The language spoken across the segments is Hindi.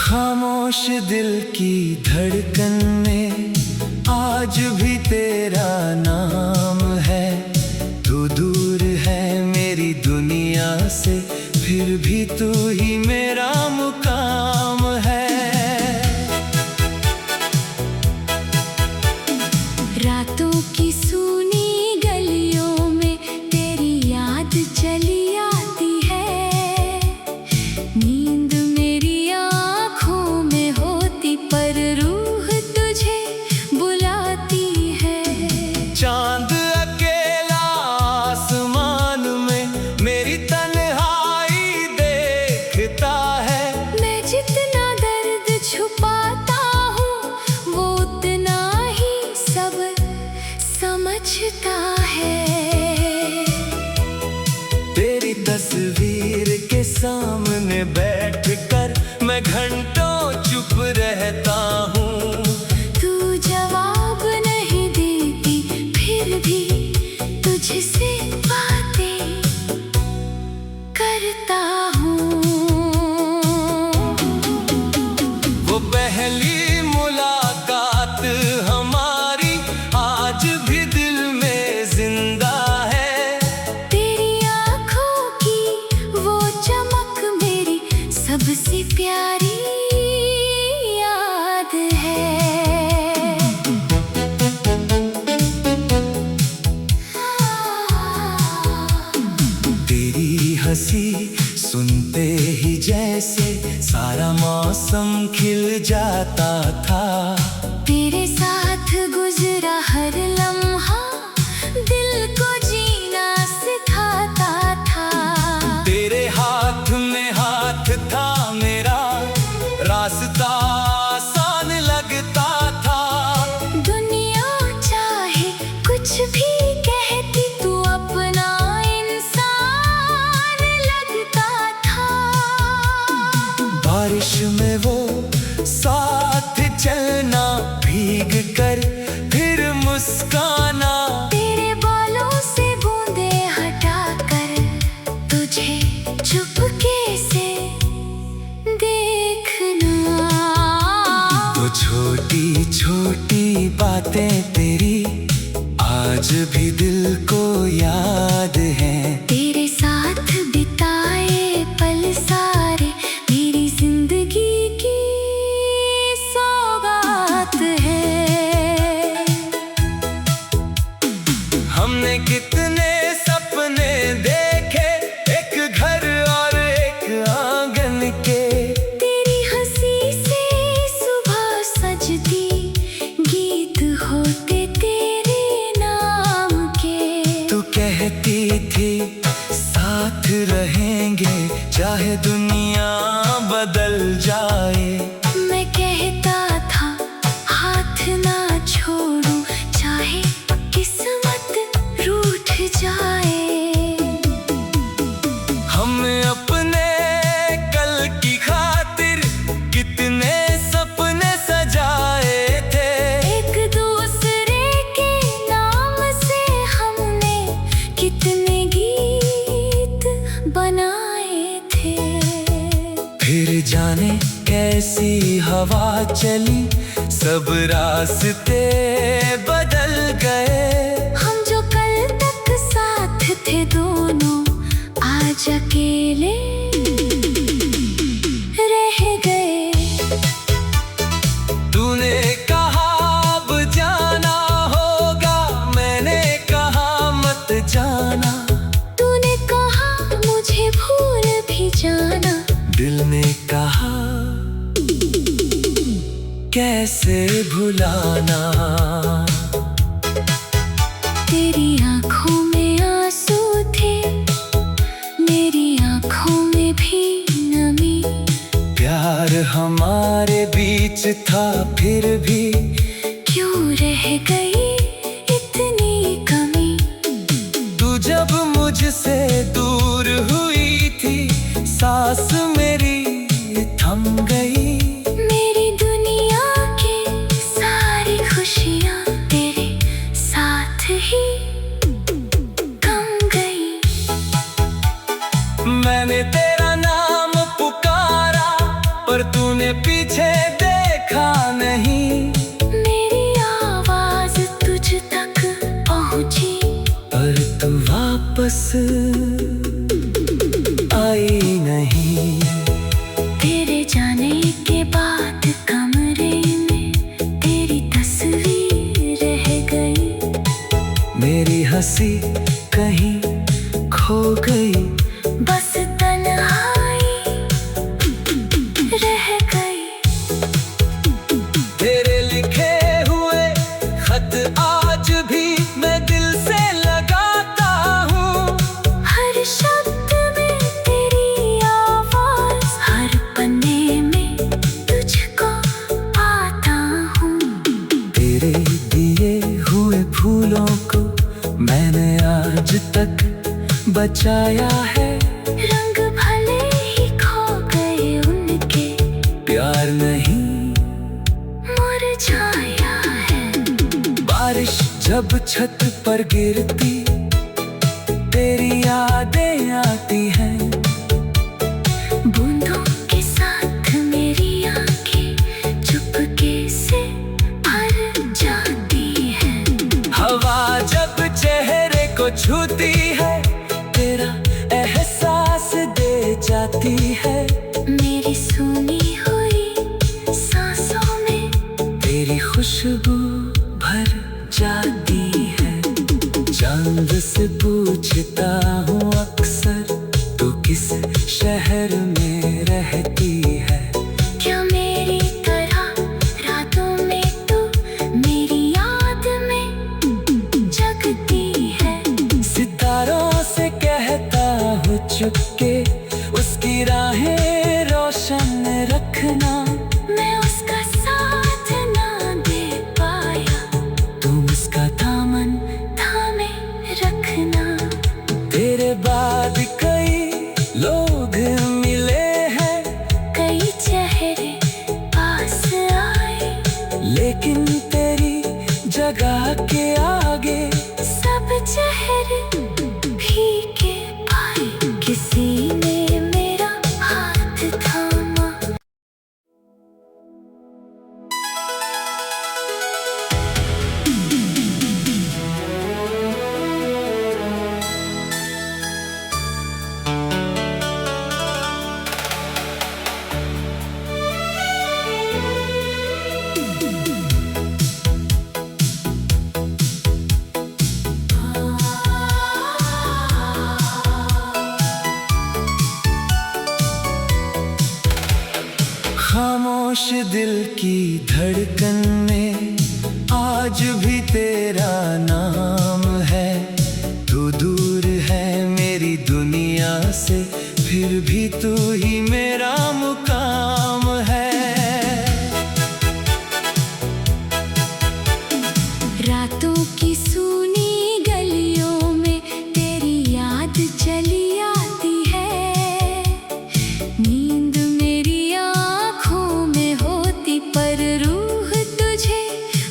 खामोश दिल की धड़कन में आज भी तेरा नाम है। तू दूर है मेरी दुनिया से, फिर भी तू ही मेरा मुकाम है। रातों की सूनी गलियों में तेरी याद चली आती है। नींद मेरी आँखों में होती पर रूह तुझे बुलाती है। चांद अकेला आसमान में मेरी तन्हाई देखता है। मैं जितना दर्द छुपाता हूँ वो उतना ही सब समझता है। तेरी तस्वीर के सामने बैठकर मैं घंटों चुप रहता हूँ। तू जवाब नहीं देती फिर भी तुझसे बातें करता हूँ। वो पहली मुलाकात हमारी आज भी दिल में जिंदा है। तेरी आँखों की वो चमक मेरी सबसे प्यारी याद है। तेरी हंसी सुनते ही जैसे सारा मौसम खिल जाता था। तेरे साथ गुजरा हर लम्हा दिल को जीना सिखाता था। तेरे हाथ में हाथ था मेरा, रास्ता आसान लगता था। दुनिया चाहे कुछ भी कहती तू अपना इंसान लगता था। बारिश में वो साथ चलना, भीग कर फिर मुस्काना। तेरे बालों से बूंदे हटा कर तुझे चुपके से देखना। वो छोटी छोटी बातें तेरी आज भी दिल को याद हैं। तेरे साथ बिताए पल सारे मेरी जिंदगी की सौगात है। हमने कितने सपने देखे, एक घर और एक आंगन के। तेरी हंसी से सुबह सजती, गीत होते तेरे नाम के। तू कहती थी साथ रहेंगे चाहे दुनिया बदल जाए। मैं कहता था हाथ ना छोड़ूं चाहे किस्मत रूठ जाए। हम अपने कल की खातिर कितने सपने सजाए थे। एक दूसरे के नाम से हमने कितने गीत बनाए थे। फिर जाने कैसी हवा चली, सब रास्ते बदल गए। हम जो कल तक साथ थे दोनों आज अकेले रह गए। तूने कहा अब जाना होगा, मैंने कहा मत जाना। तूने कहा मुझे भूल भी जाना, दिल ने कहा कैसे भुलाना। तेरी आँखों में आंसू थे, मेरी आँखों में भी नमी। प्यार हमारे बीच था फिर भी क्यों रह गई इतनी कमी। तू जब मुझसे दूर हुई थी, सांस मेरी थम गई। मेरी दुनिया की सारी खुशियाँ तेरे साथ ही गम गई। मैंने तेरा नाम पुकारा पर तूने मैंने पीछे देखा नहीं। मेरी आवाज तुझ तक पहुंची, पर तू वापस आई नहीं। तेरे जाने के बाद कमरे में तेरी तस्वीर रह गई। मेरी हंसी कहीं खो गई, बस तन्हाई रह गई। तेरे लिखे हुए खत आज भी मैं दिल से लगाता हूँ। हर शब्द में तेरी आवाज, हर पन्ने में तुझको पाता हूँ। तेरे दिए हुए फूलों को मैंने आज तक बचाया है। रंग भले ही खो गए उनके, प्यार नहीं मुरझाया है। बारिश जब छत पर गिरती तेरी यादें आती हैं। बूंदों के साथ मेरी आंखें चुपके से भर जाती हैं। हवा जब चेहरे को छूती है तेरा एहसास दे जाती है। मेरी सुनी हुई सांसों में तेरी खुशबू भर जाती है। चांद से पूछता हूँ अक्सर तू किस शहर में रहती है। क्या मेरी तरह रातों में तू मेरी याद में जगती है। सितारों से कहता हूँ चुपके उसकी राहें रोशन रखना। मैं उसका साथ ना दे पाया, तुम उसका दामन थामे रखना। तेरे बाद कई लोग मिले हैं, कई चेहरे पास आए, लेकिन तेरी जगह के आगे सब चेहरे फीके पाए। किसी ने मेरा हाथ थामा, खामोश दिल की धड़कन में आज भी तेरा नाम है। तू दूर है मेरी दुनिया से, फिर भी तू ही मेरा मुकाम है। रातों की सूनी गलियों में तेरी याद चली आती है। नींद मेरी आँखों में होती पर रूह तुझे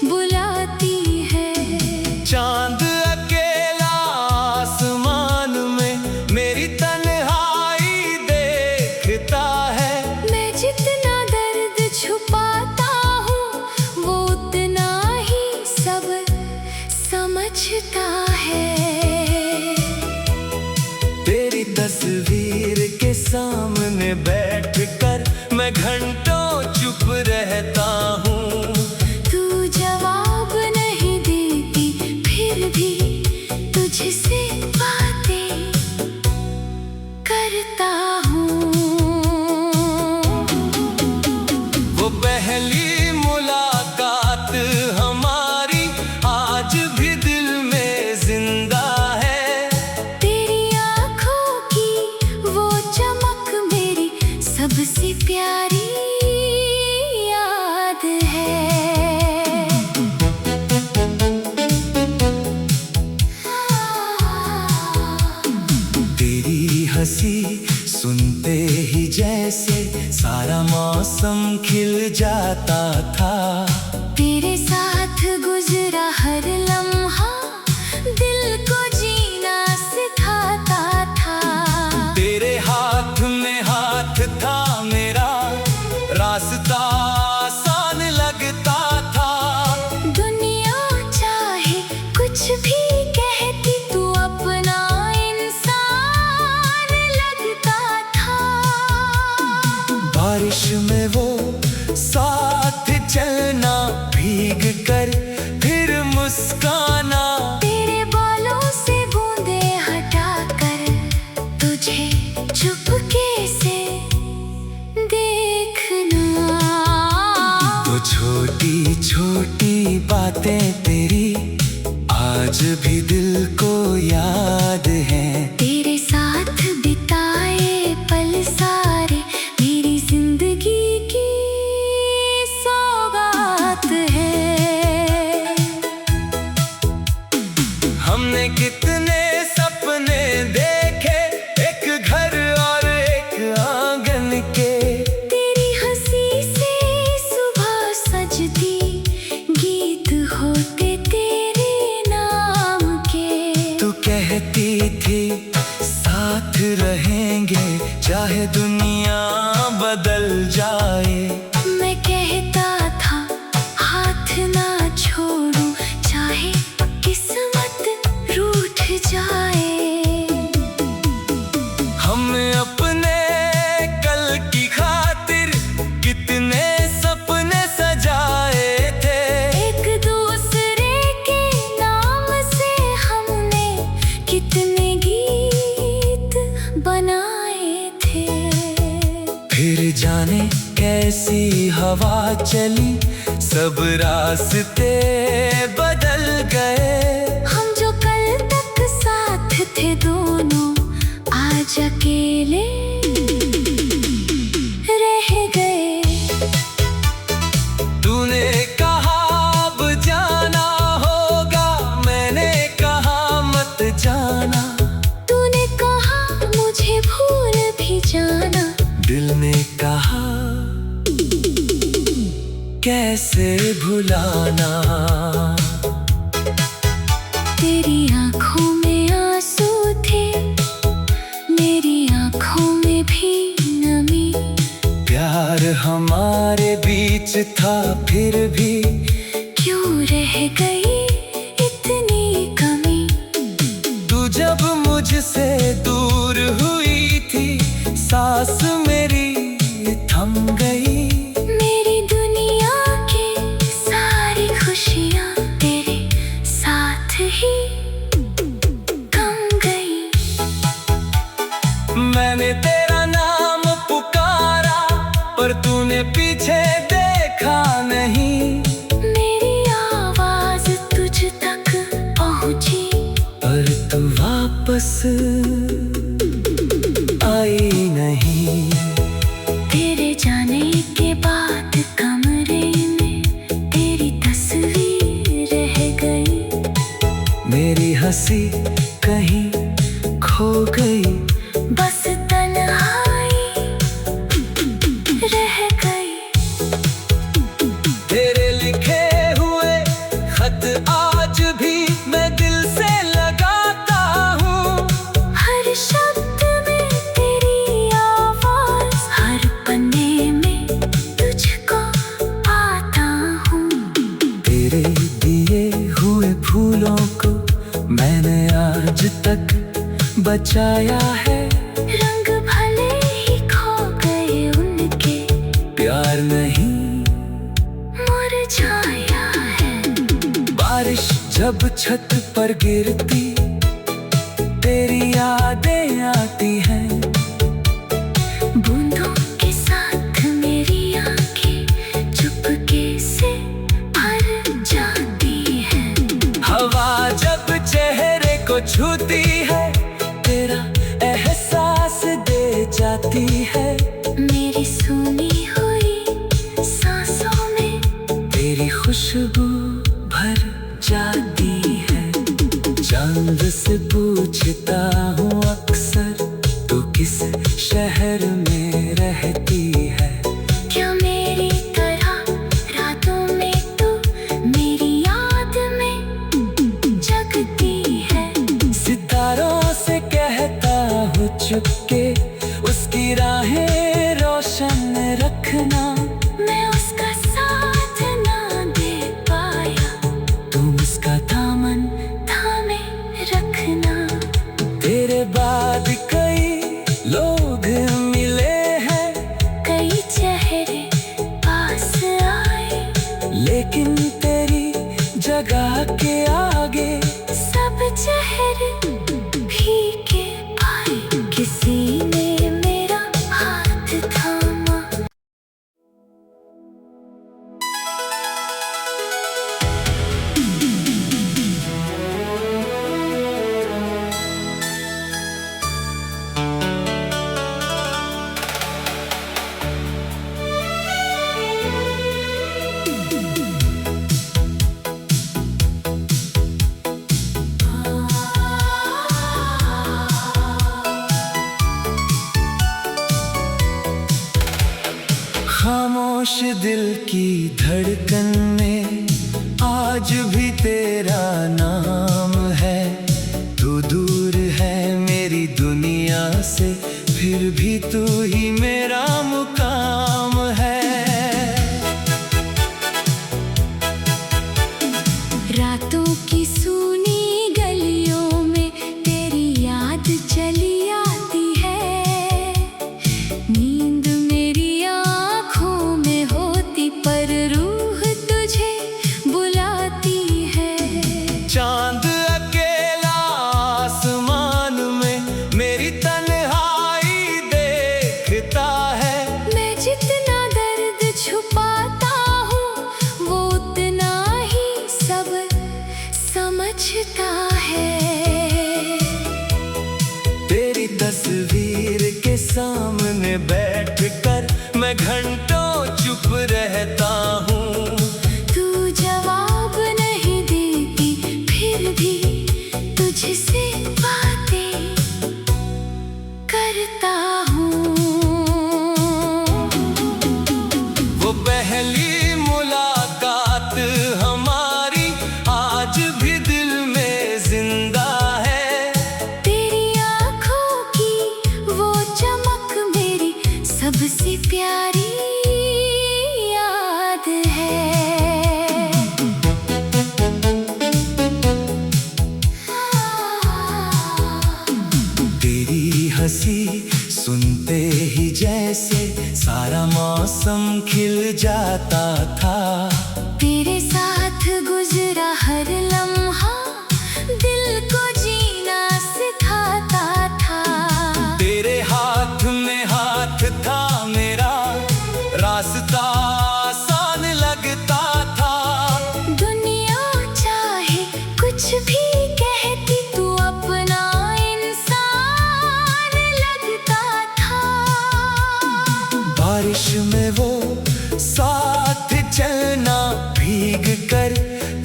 बुलाती है। चांद अकेला आसमान में मेरी तन्हाई देखता है। मैं जितना दर्द छुपाता हूँ वो उतना ही सब समझता है। तेरी तस्वीर के सामने बैठकर मैं घंटों चुप रहता हूँ। तू जवाब नहीं देती फिर भी तुझसे बातें करता हूँ। वो पहली मुलाकात हमारी आज भी दिल में जिंदा है। तेरी आँखों की वो चमक मेरी सबसे प्यारी याद है। तेरी हंसी सुनते ही जैसे सारा मौसम खिल जाता था। तेरे साथ गुजरा हर लम्हा दिल को जीना सिखाता था। तेरे हाथ में हाथ था मेरा, रास्ता छोटी छोटी बातें तेरी आज भी दिल को याद है। तेरे साथ बिताए पल सारे मेरी जिंदगी की सौगात है। हमने कितने सपने देखे, एक घर और एक आंगन के। तेरी हंसी से सुबह सजती, गीत होते तेरे नाम के। तू कहती थी साथ रहेंगे चाहे दुनिया बदल जाए। मैं कहता था हाथ ना छोड़ूं चाहे किस्मत रूठ जाए। हम अपने कल की खातिर कितने सपने सजाए थे। एक दूसरे के नाम से हमने कितने गीत बनाए थे। फिर जाने कैसी हवा चली, सब रास्ते बदल गए। हम जो कल तक साथ थे दोनों आज अकेले रह गए। तूने कहा अब जाना होगा, मैंने कहा मत जाना। तूने कहा मुझे भूल भी जाना, दिल ने कहा कैसे भुलाना। तेरी आंखों में आंसू थे, मेरी आंखों में भी नमी। प्यार हमारे बीच था फिर भी क्यों रह गई इतनी कमी। तू जब मुझसे दूर हुई थी, सांस मेरी थम गई। मेरी दुनिया की सारी खुशियाँ तेरे साथ ही थम गई। मैंने तेरा नाम पुकारा पर तूने पीछे देखा नहीं। मेरी आवाज तुझ तक पहुँची पर तू वापस आई नहीं। तेरे जाने के बाद कमरे में तेरी तस्वीर रह गई। मेरी हंसी कहीं खो गई, बस तन्हाई रह गई। तेरे लिखे हुए खत आज भी मैं दिल से लगाता हूँ। हर शब्द में तेरी आवाज, हर पन्ने में तुझको पाता हूँ। तेरे दिए हुए फूलों को मैंने आज तक बचाया है। रंग भले ही खो गए उनके, प्यार नहीं मुरझाया है। बारिश जब छत पर गिरती, तेरी यादें आती हैं। बूंदों के साथ मेरी आंखें चुपके से भर जाती हैं। हवा जब चेहरे को छूती है, तेरा एहसास दे जाती है। मेरी सुनी हुई सांसों में तेरी खुशबू भर जाती है। चांद से पूछता हूँ अक्सर, तू किस शहर में रहती है। क्या मेरी तरह रातों में तू मेरी याद में जगती है। सितारों से कहता हूँ चुपके, उसकी राहें रोशन रखना। मैं उसका साथ ना दे पाया, तुम उसका दामन थामे रखना। तेरे बाद कई लोग मिले हैं, कई चेहरे पास आए, लेकिन तेरी जगह के आगे सब चेहरे फीके पाए। किसी ने मेरा हाथ थामा। खामोश दिल की धड़कन में आज भी तेरा नाम है। तू दूर है मेरी दुनिया से, फिर भी तू ही मेरा मुकाम है। रातों की सूनी गलियों में तेरी याद चली आती है। नींद मेरी आँखों में होती पर रूह तुझे बुलाती है। चांद अकेला आसमान में मेरी तन्हाई देखता है। मैं जितना दर्द छुपाता हूँ वो उतना ही सब समझता है। तेरी तस्वीर के सामने बैठकर मैं घंटों चुप रहता हूँ। तू जवाब नहीं देती फिर भी तुझसे बातें करता हूँ। वो पहली मुलाकात हमारी आज भी दिल में जिंदा है। तेरी आँखों की वो चमक मेरी सबसे प्यारी याद है। तेरी हंसी सुनते ही जैसे सारा मौसम खिल जाता था। तेरे साथ गुजरा हर लम्हा दिल को जीना सिखाता था। तेरे हाथ में हाथ था मेरा, रास्ता आसान लगता था। दुनिया चाहे कुछ भी कहती तू अपना इंसान लगता था। बारिश में वो साथ चलना, भीग कर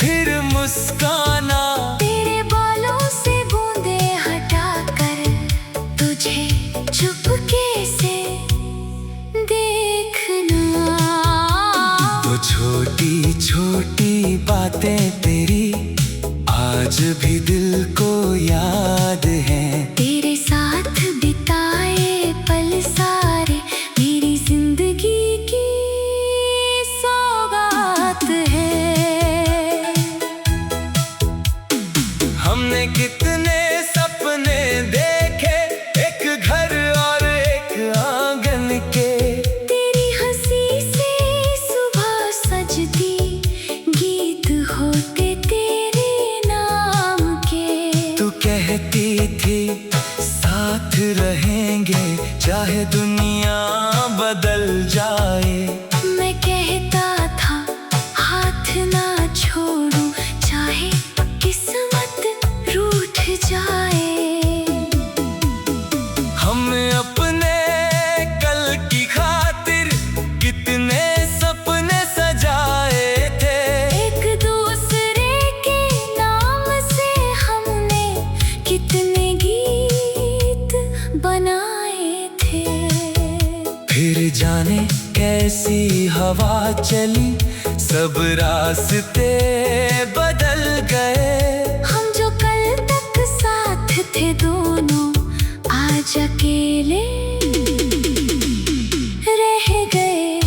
फिर मुस्काना। तेरे बालों से बूंदे हटाकर तुझे चुपके से देखना। वो छोटी छोटी बातें तेरी आज भी दिल को याद हैं। तेरे साथ बिताए पल सारे मेरी जिंदगी की सौगात है। हमने कितने सपने देखे, एक घर और एक आंगन के। तेरी हंसी से सुबह सजती, गीत होते तेरे नाम के। तू कहती थी साथ रहेंगे चाहे दुनिया बदल जाए। मैं कहता था हाथ ना छोड़ूं चाहे किस्मत रूठ जाए। हम अपने कल की खातिर कितने सपने सजाए थे। एक दूसरे के नाम से हमने कितने गीत बनाए थे। फिर जाने कैसी हवा चली, सब रास्ते बदल गए। हम जो कल तक साथ थे दोनों आज अकेले रह गए।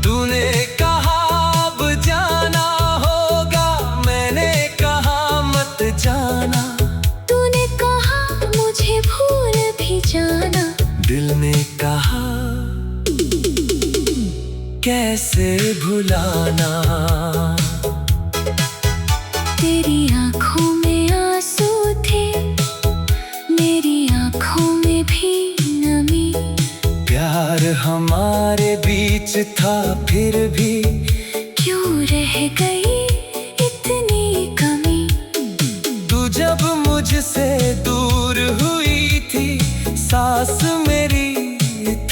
तूने कहा अब जाना होगा, मैंने कहा मत जाना। तूने कहा मुझे भूल भी जाना, दिल ने कहा कैसे भुलाना। तेरी आँखों में आंसू थे, मेरी आँखों में भी नमी। प्यार हमारे बीच था फिर भी क्यों रह गई इतनी कमी। तू जब मुझसे दूर हुई थी, सांस मेरी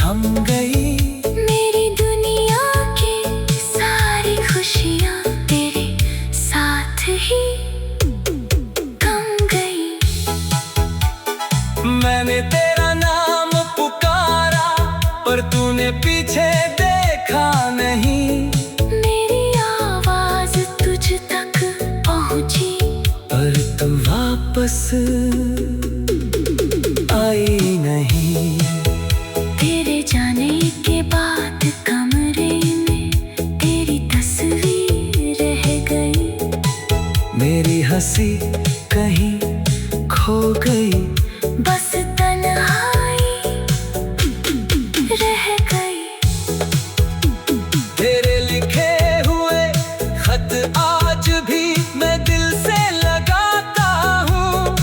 थम गई। मेरी दुनिया की सारी खुशियाँ तेरे साथ ही थम गई। मैंने तेरा नाम पुकारा पर तूने पीछे सी कहीं खो गई, बस तन्हाई रह गई। तेरे लिखे हुए खत आज भी मैं दिल से लगाता हूँ।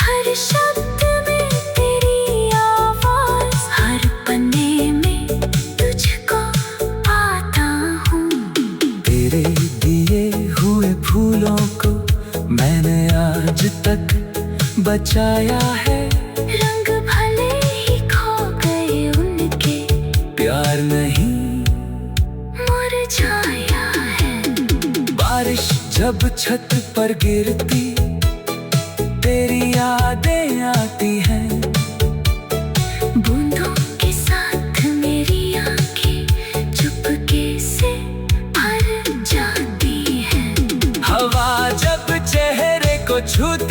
हर शब्द में तेरी आवाज, हर पन्ने में तुझको पाता हूँ। तेरे दिए हुए फूलों को मैंने आज तक बचाया है। रंग भले ही खो गए उनके, प्यार नहीं मुरझाया है। बारिश जब छत पर गिरती तेरी यादें आती हैं। बूंदों के साथ मेरी आंखें चुपके से भर जाती हैं। हवा जब चेहरे को छूती